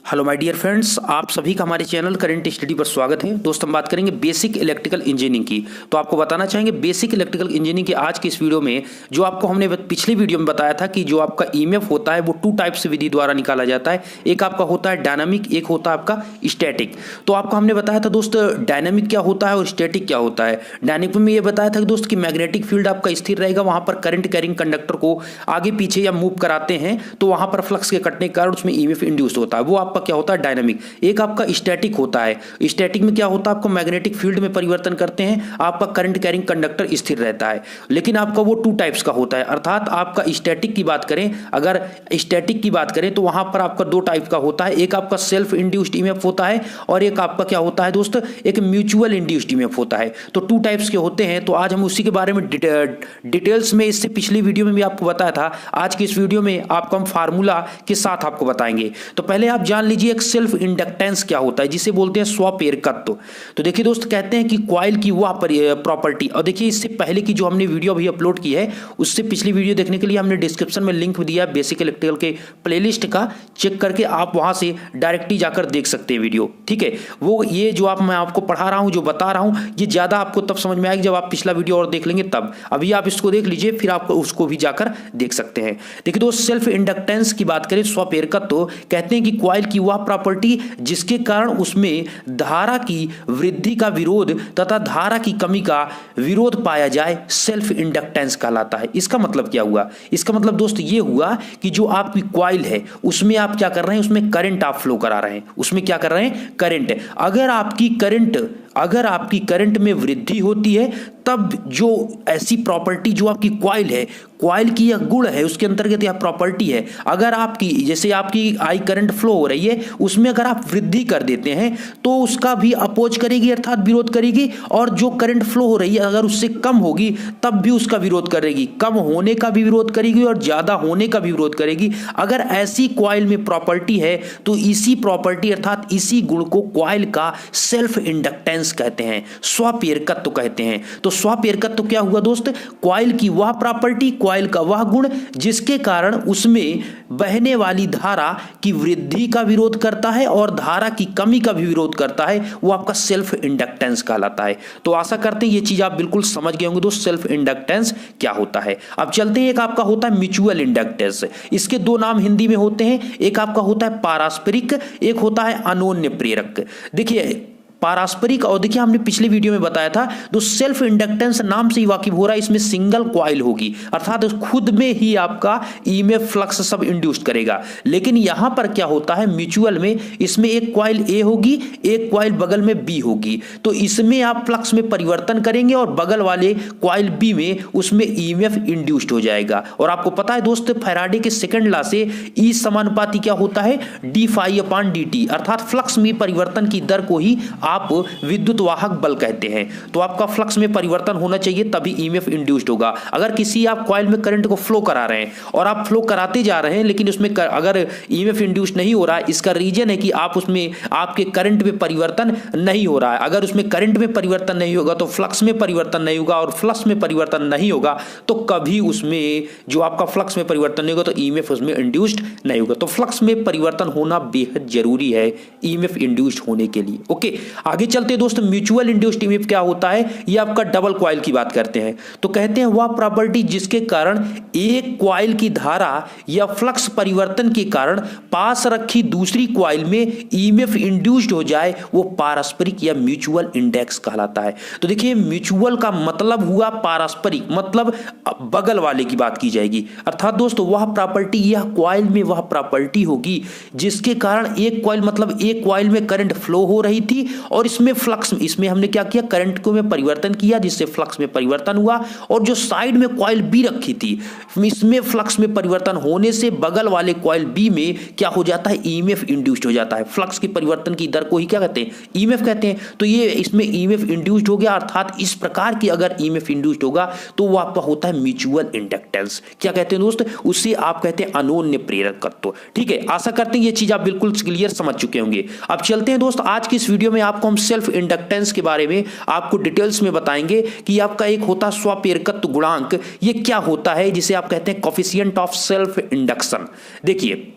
Hello my dear friends, आप सभी का हमारे चैनल करंट स्टडी पर स्वागत है। दोस्त हम बात करेंगे बेसिक इलेक्ट्रिकल इंजीनियरिंग की। तो आपको बताना चाहेंगे बेसिक इलेक्ट्रिकल इंजीनियरिंग के आज की इस वीडियो में जो आपको हमने पिछली वीडियो में बताया था कि जो आपका ईएमएफ होता है वो टू टाइप्स विधि द्वारा निकाला जाता है। एक आपका होता है डायनामिक, एक होता है आपका स्टैटिक। तो आपको हमने बताया था दोस्त डायनामिक क्या होता है और स्टैटिक क्या होता है। डायनामिक में ये बताया था कि दोस्त कि मैग्नेटिक फील्ड आपका स्थिर रहेगा, वहां पर करंट कैरिंग कंडक्टर को आगे पीछे या मूव कराते हैं तो वहां पर फ्लक्स के कटने के कारण उसमें ईएमएफ इंड्यूस होता है, वो आपका क्या होता है डायनामिक। एक आपका स्टैटिक होता है। स्टैटिक में क्या होता है, आपको मैग्नेटिक फील्ड में परिवर्तन करते हैं, आपका करंट कैरिंग कंडक्टर स्थिर रहता है। लेकिन आपका वो टू टाइप्स का होता है, अर्थात आपका स्टैटिक की बात करें, अगर स्टैटिक की बात करें तो वहां पर आपका दो टाइप का होता है। एक आपका सेल्फ इंड्यूस्ड ईएमएफ होता है और एक आपका क्या होता है दोस्त, एक म्यूचुअल इंड्यूस्ड ईएमएफ होता है। तो टू टाइप्स के होते हैं। तो आज हम उसी के बारे में डिटेल्स में, इससे पिछली वीडियो में भी आपको बताया था, आज की इस वीडियो में आपको हम फार्मूला के साथ आपको बताएंगे। तो पहले आप जान लीजिए एक सेल्फ इंडक्टेंस क्या होता है, जिसे बोलते हैं स्वप्रेरकत्व। तो देखिए दोस्त, कहते हैं कि कॉइल की वह प्रॉपर्टी, और देखिए इससे पहले की जो हमने वीडियो अभी अपलोड की है उससे पिछली वीडियो देखने के लिए हमने डिस्क्रिप्शन में लिंक दिया है बेसिक इलेक्ट्रिकल के प्लेलिस्ट का, चेक करके आप वहां से डायरेक्टली जाकर देख सकते हैं वीडियो। ठीक है, वो ये जो मैं आपको पढ़ा रहा हूं, जो बता रहा हूं, ये ज्यादा आपको तब समझ में आएगी जब आप पिछला वीडियो और देख लेंगे तब। अभी आप इसको देख लीजिए, फिर आप उसको भी जाकर देख सकते हैं। देखिए दोस्त, सेल्फ इंडक्टेंस की बात करें, स्वप्रेरकत्व, कहते हैं कि कॉइल की वह प्रॉपर्टी जिसके कारण उसमें धारा की वृद्धि का विरोध तथा धारा की कमी का विरोध पाया जाए, सेल्फ इंडक्टेंस कहलाता है। इसका मतलब क्या हुआ? इसका मतलब दोस्त ये हुआ कि जो आपकी कॉइल है उसमें आप क्या कर रहे हैं, उसमें करंट आप फ्लो करा रहे हैं, उसमें क्या कर रहे हैं, करंट। अगर आपकी करंट में वृद्धि होती है तब जो ऐसी प्रॉपर्टी जो आपकी कॉइल है, कॉइल की यह गुण है, उसके अंतर्गत यह प्रॉपर्टी है। अगर आपकी, जैसे आपकी आई करंट फ्लो हो रही है, उसमें अगर आप वृद्धि कर देते हैं तो उसका भी अपोज करेगी, अर्थात विरोध करेगी। और जो करंट फ्लो हो रही है अगर उससे कम होगी तब भी उसका विरोध करेगी, कम होने का भी विरोध करेगी और ज्यादा होने का भी विरोध करेगी। अगर ऐसी कॉइल में प्रॉपर्टी है तो इसी प्रॉपर्टी अर्थात इसी गुण को कॉइल का सेल्फ इंडक्टेंस कहते हैं, स्वप्रेरकत्व कहते हैं। तो स्वप्रेरकत्व क्या हुआ दोस्त, कॉइल की वह प्रॉपर्टी, कॉइल का वह गुण जिसके कारण उसमें बहने वाली धारा की वृद्धि का विरोध करता है और धारा की कमी का भी विरोध करता है, वो आपका सेल्फ इंडक्टेंस कहलाता है। तो आशा करते हैं ये चीज आप बिल्कुल समझ गए होंगे दोस्त, सेल्फ इंडक्टेंस क्या होता है। अब चलते हैं, एक आपका होता है म्यूचुअल इंडक्टेंस। इसके दो नाम हिंदी में होते हैं, एक आपका होता है पारस्परिक, एक होता है अनोन्य प्रेरक। देखिए पारस्परिक, और देखिए हमने पिछले वीडियो में बताया था, तो सेल्फ इंडक्टेंस नाम से ही वाकिफ हो रहा है, इसमें सिंगल कॉइल होगी, अर्थात खुद में ही आपका ईएमएफ फ्लक्स सब इंड्यूस करेगा। लेकिन यहां पर क्या होता है, म्यूचुअल में इसमें एक कॉइल ए होगी, एक कॉइल बगल में बी होगी। तो इसमें आप फ्लक्स में परिवर्तन करेंगे और बगल वाले कॉइल बी में उसमें ईएमएफ इंड्यूस्ड हो जाएगा। और आपको पता है दोस्त, फैराडे के सेकंड लॉ से ई समानुपाती क्या होता है, d phi upon d t, अर्थात फ्लक्स में परिवर्तन की दर को ही आप विद्युत वाहक बल कहते हैं। तो आपका फ्लक्स में परिवर्तन होना चाहिए तभी ईएमएफ इंड्यूस्ड होगा। अगर किसी आप कॉइल में करंट को फ्लो करा रहे हैं और आप फ्लो कराते जा रहे हैं लेकिन उसमें अगर ईएमएफ इंड्यूस्ड नहीं हो रहा है, इसका रीजन है कि आप उसमें आपके करंट में परिवर्तन नहीं हो रहा है। अगर उसमें करंट में परिवर्तन नहीं होगा तो फ्लक्स में परिवर्तन नहीं होगा, और फ्लक्स में परिवर्तन नहीं होगा तो कभी उसमें जो आपका फ्लक्स में परिवर्तन नहीं होगा तो ईएमएफ उसमें इंड्यूस्ड नहीं होगा। तो फ्लक्स में परिवर्तन होना बेहद जरूरी है ईएमएफ इंड्यूस्ड होने के लिए। ओके, आगे चलते हैं दोस्तों, म्यूचुअल इंड्यूस्ड ईएमएफ क्या होता है, ये आपका डबल कॉइल की बात करते हैं। तो कहते हैं वह प्रॉपर्टी जिसके कारण एक कॉइल की धारा या फ्लक्स परिवर्तन के कारण पास रखी दूसरी कॉइल में ईएमएफ इंड्यूस्ड हो जाए, वो पारस्परिक या म्यूचुअल इंडेक्स कहलाता है। तो देखिए म्यूचुअल का मतलब हुआ पारस्परिक, मतलब बगल वाले की बात की जाएगी, अर्थात दोस्तों वह प्रॉपर्टी, यह कॉइल में वह प्रॉपर्टी होगी जिसके कारण एक कॉइल, मतलब एक कॉइल में करंट फ्लो हो रही थी और इसमें फ्लक्स, इसमें हमने क्या किया, करंट को में परिवर्तन किया जिससे फ्लक्स में परिवर्तन हुआ। और जो साइड में कॉइल बी रखी थी, इसमें फ्लक्स में परिवर्तन होने से बगल वाले कॉइल बी में क्या हो जाता है, ईएमएफ इंड्यूस्ड हो जाता है। फ्लक्स के परिवर्तन की दर को ही क्या कहते हैं, ईएमएफ कहते हैं। तो ये इसमें ईएमएफ इंड्यूस्ड हो गया, अर्थात इस प्रकार की अगर ईएमएफ इंड्यूस्ड होगा तो वो आपका होता है म्यूचुअल इंडक्टेंस। क्या कहते हैं दोस्त, उसे आप कहते हैं अनोन्य प्रेरकत्व। ठीक है, आशा करते हैं ये चीज आप बिल्कुल क्लियर समझ चुके होंगे। अब चलते हैं दोस्त, आज की इस वीडियो में आपको हम सेल्फ इंडक्टेंस के बारे में आपको डिटेल्स में बताएंगे कि आपका एक होता है स्वप्रेरकत्व गुणांक, ये क्या होता है, जिसे आप कहते हैं कोफिशिएंट ऑफ सेल्फ इंडक्शन। देखिए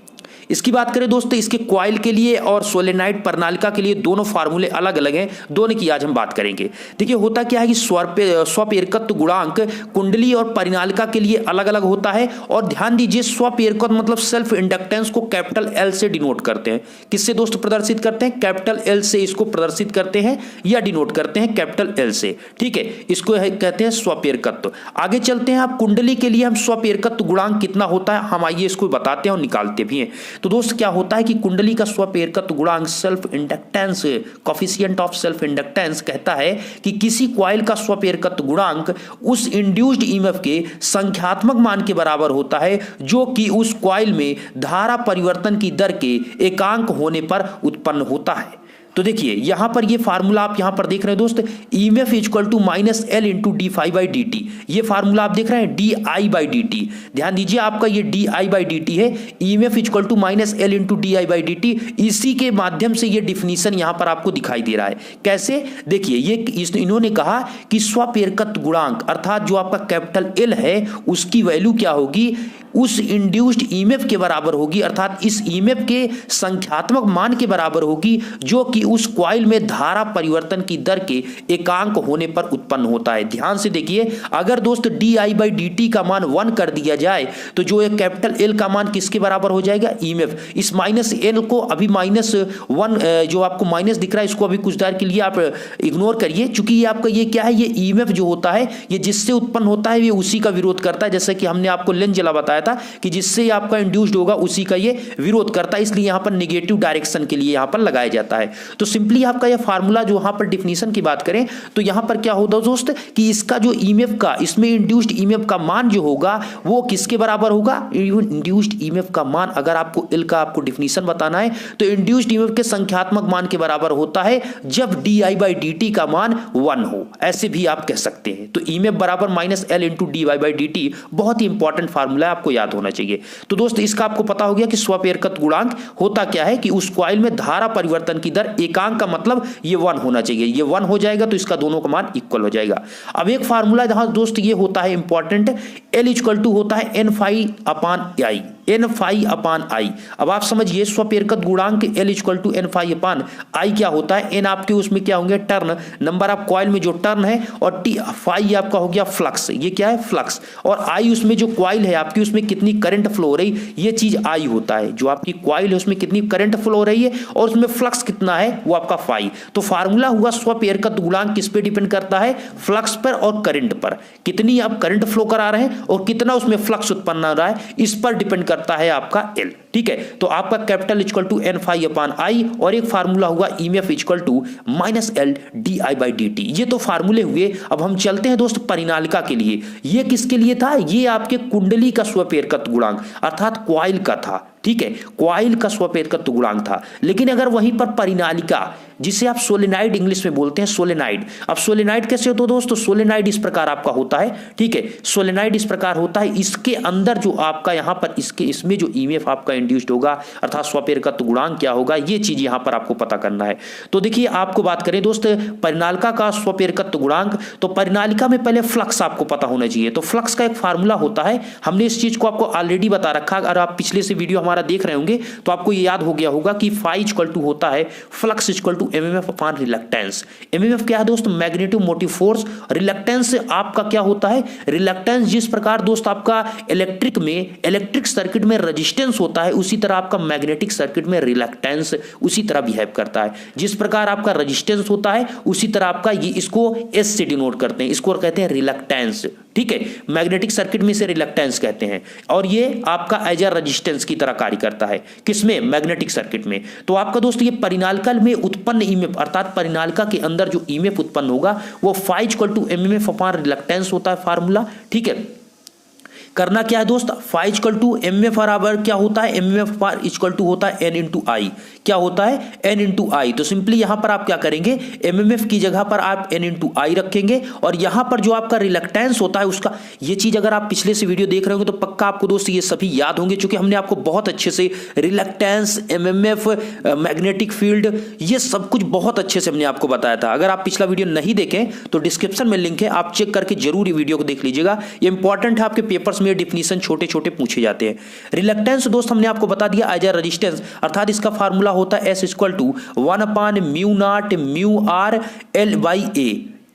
इसकी बात करें दोस्तों, इसके कॉइल के लिए और सोलेनॉइड प्रणालिका के लिए दोनों फार्मूले अलग अलग हैं, दोनों की आज हम बात करेंगे। देखिए होता क्या है कि स्वप्रेरकत्व गुणांक कुंडली और परिनालिका के लिए अलग अलग होता है। और ध्यान दीजिए, स्वप्रेरकत्व मतलब सेल्फ इंडक्टेंस को कैपिटल एल से डिनोट करते हैं। किससे दोस्तों प्रदर्शित करते हैं? कैपिटल एल से इसको प्रदर्शित करते हैं या डिनोट करते हैं कैपिटल एल से, ठीक है। इसको कहते हैं स्वप्रेरकत्व। आगे चलते हैं, आप कुंडली के लिए हम स्वप्रेरकत्व गुणांक कितना होता है हम आइए इसको बताते हैं और निकालते भी हैं। तो दोस्त क्या होता है कि कुंडली का स्वप्रेरकत्व गुणांक self inductance, coefficient of self inductance कहता है कि किसी कॉइल का स्वप्रेरकत्व गुणांक उस इंड्यूस्ड ईएमएफ के संख्यात्मक मान के बराबर होता है जो कि उस कॉइल में धारा परिवर्तन की दर के एकांक होने पर उत्पन्न होता है। तो देखिए यहां पर ये फार्मूला आप यहां पर देख रहे हैं दोस्त, EMF equal to minus L into D phi by D T. ये फार्मूला आप देख रहे हैं D I by D T. ध्यान दीजिए आपका ये D I by D T है, EMF equal to minus L into D I by D T. इसी के माध्यम से ये डिफिनीशन यहां पर आपको दिखाई दे रहा है। कैसे? देखिए ये इन्होंने कहा कि स्वप्रेरकत्व गुणांक अर्थात जो आपका कैपिटल एल है उसकी वैल्यू क्या होगी, उस इंड्यूस्ड ईएमएफ के बराबर होगी, अर्थात इस ईएमएफ के संख्यात्मक मान के बराबर होगी जो कि उस कॉइल में धारा परिवर्तन की दर के एकांक होने पर उत्पन्न होता है। ध्यान से देखिए, अगर दोस्त D I by D T का मान 1 कर दिया जाए तो जो एक कैपिटल एल का मान किसके बराबर हो जाएगा? ईएमएफ। इस माइनस एल को अभी -1 जो आपको माइनस दिख रहा है इसको अभी कुछ देर के लिए आप इग्नोर करिए, चूंकि ये आपका ये क्या है, ये ईएमएफ जो होता है ये जिससे उत्पन्न होता है ये उसी का विरोध करता है। जैसे कि हमने आपको लेंजला बताया था कि जिससे आपका इंड्यूस्ड होगा उसी का ये विरोध करता है, इसलिए यहां पर नेगेटिव डायरेक्शन के लिए यहां पर लगाया जाता है। तो सिंपली आपका ये फार्मूला जो यहां पर डिफिनीशन की बात करें तो यहां पर क्या होगा दोस्त कि इसका जो ईएमएफ का, इसमें इंड्यूस्ड ईएमएफ का मान जो होगा वो किसके बराबर होगा? इंड्यूस्ड ईएमएफ का मान, अगर आपको एल का आपको डिफिनीशन बताना है तो इंड्यूस्ड ईएमएफ के संख्यात्मक मान के बराबर होता है जब D I by D T का मान 1 हो, ऐसे भी आप कह सकते हैं। तो ईएमएफ बराबर minus L into d y by D t बहुत ही इंपॉर्टेंट फार्मूला है, आपको याद होना चाहिए। तो दोस्त इसका आपको पता हो गया कि स्वप्रेरकत्व गुणांक होता क्या है कि उस कॉइल में धारा परिवर्तन की दर एकांक का मतलब ये 1 होना चाहिए। ये 1 हो जाएगा तो इसका दोनों का मान इक्वल हो जाएगा। अब एक फार्मूला जहां दोस्त ये होता है इंपॉर्टेंट, एल इक्वल टू होता है N phi upon I, N phi upon I. अब आप समझिए स्वप्रेरकत्व गुणांक L equal to N phi upon I क्या होता है? एन आपके उसमें क्या होंगे? टर्न, नंबर ऑफ कॉइल में जो टर्न है, और टी फाई आपका हो गया फ्लक्स, ये क्या है? फ्लक्स। और आई उसमें जो कॉइल है आपकी उसमें कितनी करंट फ्लो हो रही, ये चीज आई होता है। जो आपकी कॉइल है उसमें कितनी करंट फ्लो हो रही है और उसमें फ्लक्स कितना है वो आपका फाई। तो फार्मूला हुआ स्वप्रेरकत्व गुणांक किस पे डिपेंड करता है? फ्लक्स पर और करंट पर। कितनी आप करंट फ्लो करा रहे हैं और कितना उसमें फ्लक्स उत्पन्न हो रहा है इस पर डिपेंड करता है आपका एल, ठीक है। तो आपका capital equal to N phi upon I, और एक फार्मूला हुआ EMF equal to minus L D I by D T. ये तो फार्मूले हुए। अब हम चलते हैं दोस्त परिनालिका के लिए। ये किसके लिए था? ये आपके कुंडली का स्वप्रेरकत्व गुणांक अर्थात कॉइल का था, ठीक है, कॉइल का स्वप्रेरकत्व गुणांक था। लेकिन अगर वहीं पर परिनालिका, जिसे आप सोलेनाइड इंग्लिश में बोलते हैं, सोलेनाइड। अब सोलेनाइड कैसे होता है दोस्तों? सोलेनाइड इस प्रकार आपका होता है, ठीक है, सोलेनाइड इस प्रकार होता है। इसके अंदर जो आपका यहां पर इसमें जो ईएमएफ आपका इंड्यूस्ड होगा अर्थात स्वप्रेरकत्व गुणांक क्या होगा, ये चीज यहां पर आपको पता करना है। तो देखिए आपको बात करें दोस्त परिनालिका का स्वप्रेरकत्व गुणांक, तो परिनालिका में पहले फ्लक्स आपको पता होना चाहिए। तो फ्लक्स का एक फार्मूला होता है, हमने इस चीज को आपको ऑलरेडी बता रखा। अगर आप पिछले से वीडियो हमारा देख रहे होंगे तो आपको ये याद हो गया होगा कि फाई इक्वल टू होता है flux equal to MMF upon reluctance. MMF क्या है दोस्त? Magnetic motive force. रिलक्टेंस आपका क्या होता है? रिलक्टेंस जिस प्रकार दोस्त आपका इलेक्ट्रिक सर्किट में रेजिस्टेंस होता है उसी तरह आपका मैग्नेटिक सर्किट में रिलक्टेंस उसी तरह बिहेव करता है। जिस प्रकार आपका रेजिस्टेंस होता है उसी तरह आपका ये इसको एस से डिनोट करते हैं, इसको कहते हैं रिलक्टेंस, ठीक है। मैग्नेटिक सर्किट में से रिलक्टेंस कहते हैं, और ये आपका एज अ रेजिस्टेंस की तरह कार्य करता है। किसमें? मैग्नेटिक सर्किट में। तो आपका दोस्त ये परिनालिका में उत्पन्न ईएमएफ अर्थात परिनालिका के अंदर जो ईएमएफ उत्पन्न होगा वो phi equal to MMF upon reluctance होता है फार्मूला, ठीक है। करना क्या है दोस्त? फाई इक्वल टू एमएफ बराबर क्या होता है? एमएफ इक्वल टू होता है एन इंटू आई। क्या होता है? एन इंटू आई। तो सिंपली यहां पर आप क्या करेंगे? एमएमएफ की जगह पर आप एन इंटू आई रखेंगे, और यहां पर जो आपका रिलक्टेंस होता है उसका, ये चीज अगर आप पिछले से वीडियो देख रहे होंगे तो पक्का आपको दोस्त ये सभी याद होंगे, क्योंकि हमने आपको बहुत अच्छे से रिलक्टेंस, एमएमएफ, मैग्नेटिक फील्ड, ये सब कुछ बहुत अच्छे से हमने आपको बताया था। अगर आप पिछला वीडियो नहीं देखें तो डिस्क्रिप्शन में लिंक है, आप चेक करके जरूर ये वीडियो को देख लीजिएगा। ये इंपॉर्टेंट है, आपके पेपर्स में ये डिफिनीशन छोटे छोटे पूछे जाते हैं। रिलक्टेंस दोस्त हमने आपको बता दिया एज अ रेजिस्टेंस, अर्थात इसका फार्मूला होता है S equal to 1/μ0 μr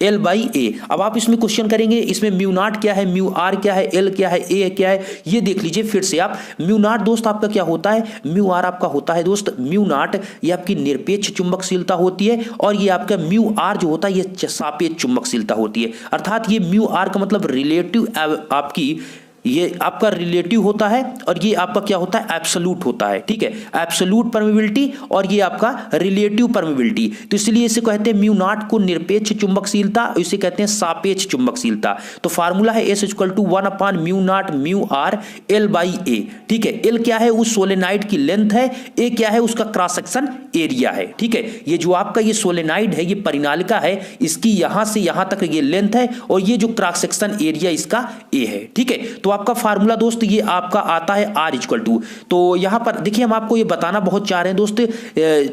L/A। अब आप इसमें क्वेश्चन करेंगे इसमें म्यू नॉट क्या है, म्यू आर क्या है, एल क्या है, ए क्या है, ये देख लीजिए फिर से आप। म्यू नॉट दोस्त आपका क्या होता है, म्यू आर आपका होता है दोस्त, म्यू नॉट ये आपकी निरपेक्ष चुंबकशीलता होती है और ये आपका म्यू आर जो होता है ये सापेक्ष चुंबकशीलता होती है। अर्थात ये म्यू आर का मतलब रिलेटिव आपकी ये आपका रिलेटिव होता है और ये आपका क्या होता है एब्सोल्यूट होता है, ठीक है, एब्सोल्यूट परमिबिलिटी और ये आपका रिलेटिव परमिबिलिटी। तो इसलिए इसे कहते हैं म्यू नॉट को निरपेक्ष चुंबकशीलता, इसे कहते हैं सापेक्ष चुंबकशीलता। तो फार्मूला है S equal to 1/μ0 μr L/A, ठीक है। L क्या है उस सोलेनाइड की लेंथ है, A क्या है उसका क्रॉस सेक्शन एरिया है, ठीक है। ये जो आपका ये सोलेनाइड है ये परिनालिका है, इसकी यहां से यहां तक ये लेंथ है और ये जो क्रॉस सेक्शन एरिया इसका A है, ठीक है। तो आपका फार्मूला दोस्त ये आपका आता है R इक्वल टू। तो यहां पर देखिए हम आपको ये बताना बहुत चाह रहे हैं दोस्त,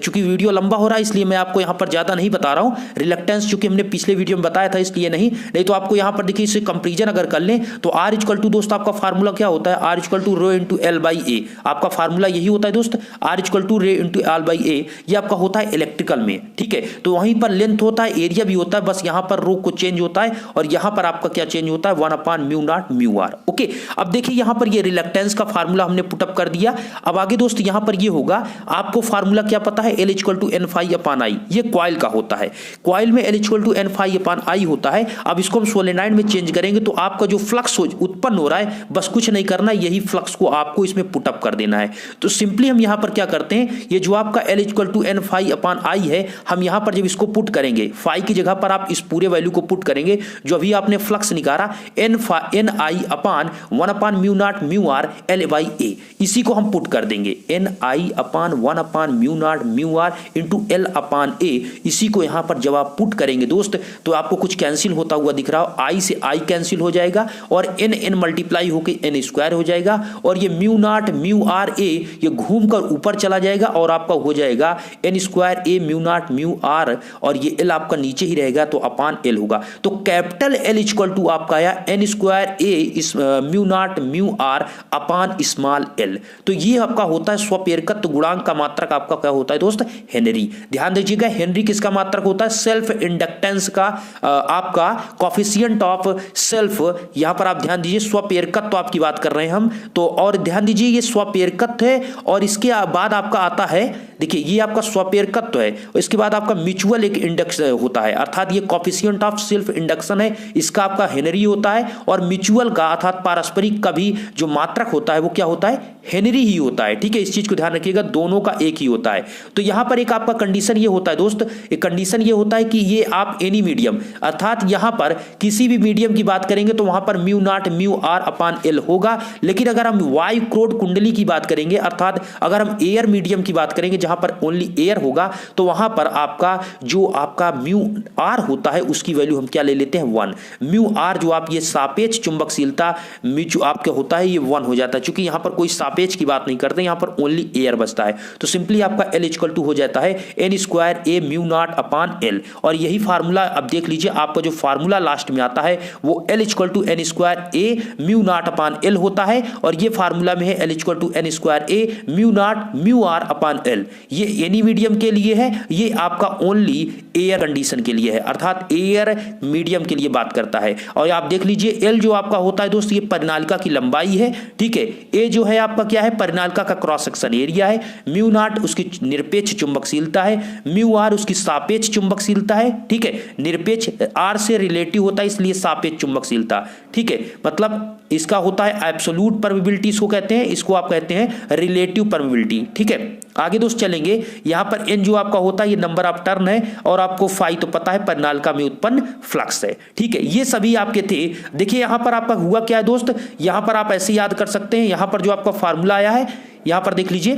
चूंकि वीडियो लंबा हो रहा है इसलिए मैं आपको यहां पर ज्यादा नहीं बता रहा हूं। रिलक्टेंस चूंकि हमने पिछले वीडियो में बताया था इसलिए नहीं तो आपको यहां पर देखिए इसे कंपैरिजन अगर कर लें तो R इक्वल टू दोस्त आपका फार्मूला क्या होता है, R equal to rho into L/A। आपका फार्मूला यही होता है दोस्त, R equal to rho into L/A। ये आपका होता है इलेक्ट्रिकल में, ठीक है। तो वहीं पर लेंथ होता है, एरिया भी होता है, बस यहां पर रो को चेंज होता है और यहां पर आपका क्या चेंज होता है 1/μ0 μr। ओके, अब देखिए यहां पर ये रिलक्टेंस का फार्मूला हमने पुटअप कर दिया। अब आगे दोस्त यहां पर ये होगा, आपको फार्मूला क्या पता है L इक्वल टू N∅/I, ये कॉइल का होता है। कॉइल में L इक्वल टू N∅/I होता है। अब इसको हम सोलेनाइड में चेंज करेंगे तो आपका जो फ्लक्स उत्पन्न हो रहा है बस कुछ नहीं करना, यही फ्लक्स को आपको इसमें पुटअप कर देना है। तो सिंपली हम यहां पर क्या करते हैं, ये जो आपका L इक्वल टू N∅/I है, हम यहां पर जब इसको पुट करेंगे फाई की जगह पर आप इस पूरे वैल्यू को पुट करेंगे, जो अभी आपने फ्लक्स निकाला Ni/1/μ0 μr L/A, इसी को हम पुट कर देंगे Ni/1/μ0 μr इंटू L/A। इसी को यहां पर जब आप पुट करेंगे दोस्त तो आपको कुछ कैंसिल होता हुआ दिख रहा हो, I से I कैंसिल हो जाएगा और n मल्टीप्लाई होकर n स्क्वायर हो जाएगा और ये μ0 μr A ये घूम कर ऊपर चला जाएगा और आपका हो जाएगा n स्क्वायर A μ0 μr और ये L आपका नीचे ही रहेगा तो अपान L होगा। तो कैपिटल L इक्वल टू आपका आया n square A μ0 μr upon small l। तो ये आपका होता है स्वप्रेरकत्व गुणांक का मात्रक आपका क्या होता है दोस्त, हेनरी। ध्यान दीजिएगा हेनरी किसका मात्रक होता है, सेल्फ इंडक्टेंस का आपका कोफिशिएंट ऑफ सेल्फ। यहां पर आप ध्यान दीजिए स्वप्रेरकत्व आपकी बात कर रहे हैं हम तो, और ध्यान दीजिए ये स्वप्रेरकत्व है और इसके बाद आपका आता है, देखिए ये आपका स्वप्रेरकत्व है, इसके बाद आपका म्यूचुअल एक इंडक्स होता है, अर्थात ये कोफिशिएंट ऑफ सेल्फ इंडक्शन है, इसका आपका हेनरी होता है और म्यूचुअल का अर्थात पारस्परिक का भी जो मात्रक होता है वो क्या होता है, हेनरी ही होता है, ठीक है। इस चीज को ध्यान रखिएगा, दोनों का एक ही होता है। तो यहां पर एक आपका कंडीशन ये होता है दोस्त, एक कंडीशन ये होता है कि ये आप एनी मीडियम, अर्थात यहां पर किसी भी मीडियम की बात करेंगे तो वहां पर μ0 μr अपान L होगा। लेकिन अगर हम वायु क्रोड कुंडली की बात करेंगे, अर्थात अगर हम एयर मीडियम की बात करेंगे जहां पर ओनली एयर होगा, तो वहां पर आपका जो आपका μr होता है उसकी वैल्यू हम क्या ले लेते हैं 1। μr जो आप ये सापेक्ष चुंबकशीलता आपके होता है ये 1 हो जाता है, क्योंकि यहां पर कोई सापेक्ष की बात नहीं करते, यहां पर ओनली एयर बचता है। तो सिंपली आपका L इक्वल टू हो जाता है n square A μ0 upon L। और यही फार्मूला अब देख लीजिए, आपका जो फार्मूला लास्ट में आता है वो L equal to n square A μ0 upon L होता है और ये फार्मूला में है L equal to n square A μ0 μr upon L। ये एनी मीडियम के लिए है, ये आपका ओनली एयर कंडीशन के लिए है, अर्थात एयर मीडियम के लिए बात करता है। और आप देख लीजिए L जो आपका होता है दोस्त ये परिनालिका की लंबाई है, ठीक है। A जो है आपका क्या है, परिनालिका का क्रॉस सेक्शन एरिया है, μ0 उसकी निरपेक्ष चुंबकशीलता है, μr उसकी सापेक्ष चुंबकशीलता है, ठीक है। निरपेक्ष R से रिलेटिव होता है इसलिए सापेक्ष चुंबकशीलता, ठीक है। मतलब इसका होता है एब्सोल्यूट परमिबिलिटी इसको कहते हैं, इसको आप कहते हैं रिलेटिव परमिबिलिटी, ठीक है। आगे दोस्त चलेंगे, यहां पर n जो आपका होता है ये नंबर ऑफ टर्न है और आपको फाई तो पता है परिनालिका में उत्पन्न फ्लक्स है, ठीक है। ये सभी आपके थे। देखिए यहां पर आपका हुआ क्या है दोस्त, यहां पर आप ऐसे याद कर सकते हैं, यहां पर जो आपका फार्मूला आया है यहां पर देख लीजिए,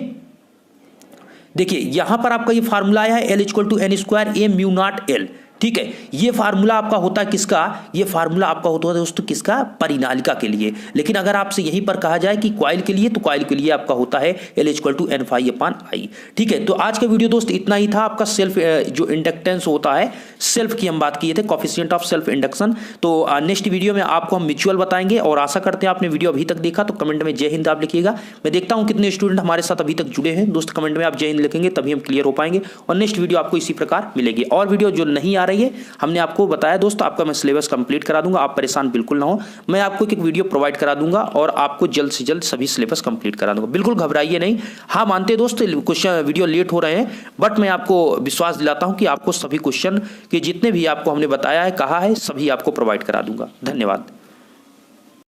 देखिए यहां पर आपका ये फार्मूला आया है L equal to n square A μ0 L, ठीक है। ये फार्मूला आपका होता है किसका, ये फार्मूला आपका होता है दोस्तों किसका, परिनालिका के लिए। लेकिन अगर आपसे यहीं पर कहा जाए कि कॉइल के लिए, तो कॉइल के लिए आपका होता है L = N∅/I। ठीक है, तो आज का वीडियो दोस्त इतना ही था। आपका सेल्फ जो इंडक्टेंस होता है, सेल्फ की हम बात किए थे, कोफिशिएंट ऑफ सेल्फ इंडक्शन। तो नेक्स्ट वीडियो में आपको हम म्यूचुअल बताएंगे, और आशा करते हैं आपने वीडियो अभी तक देखा। तो कमेंट में जय हिंद आप लिखिएगा। मैं देखता हूं कितने स्टूडेंट हमारे साथ अभी तक जुड़े हैं। दोस्त कमेंट में आप जय हिंद लिखेंगे तभी हम क्लियर हो पाएंगे, और नेक्स्ट वीडियो आपको इसी प्रकार मिलेगी। और वीडियो जो नहीं आ रही है, हमने आपको बताया दोस्तों, आपका मैं सिलेबस कंप्लीट करा दूंगा, आप परेशान बिल्कुल ना हो। मैं आपको एक वीडियो प्रोवाइड करा दूंगा और आपको जल्द से जल्द सभी सिलेबस कंप्लीट करा दूंगा। बिल्कुल घबराइए नहीं। हाँ मानते दोस्त क्वेश्चन वीडियो लेट हो रहे हैं, बट मैं आपको विश्वास दिलाता हूं कि आपको सभी क्वेश्चन के जितने भी आपको हमने बताया है, कहा है, सभी आपको प्रोवाइड करा दूंगा। धन्यवाद।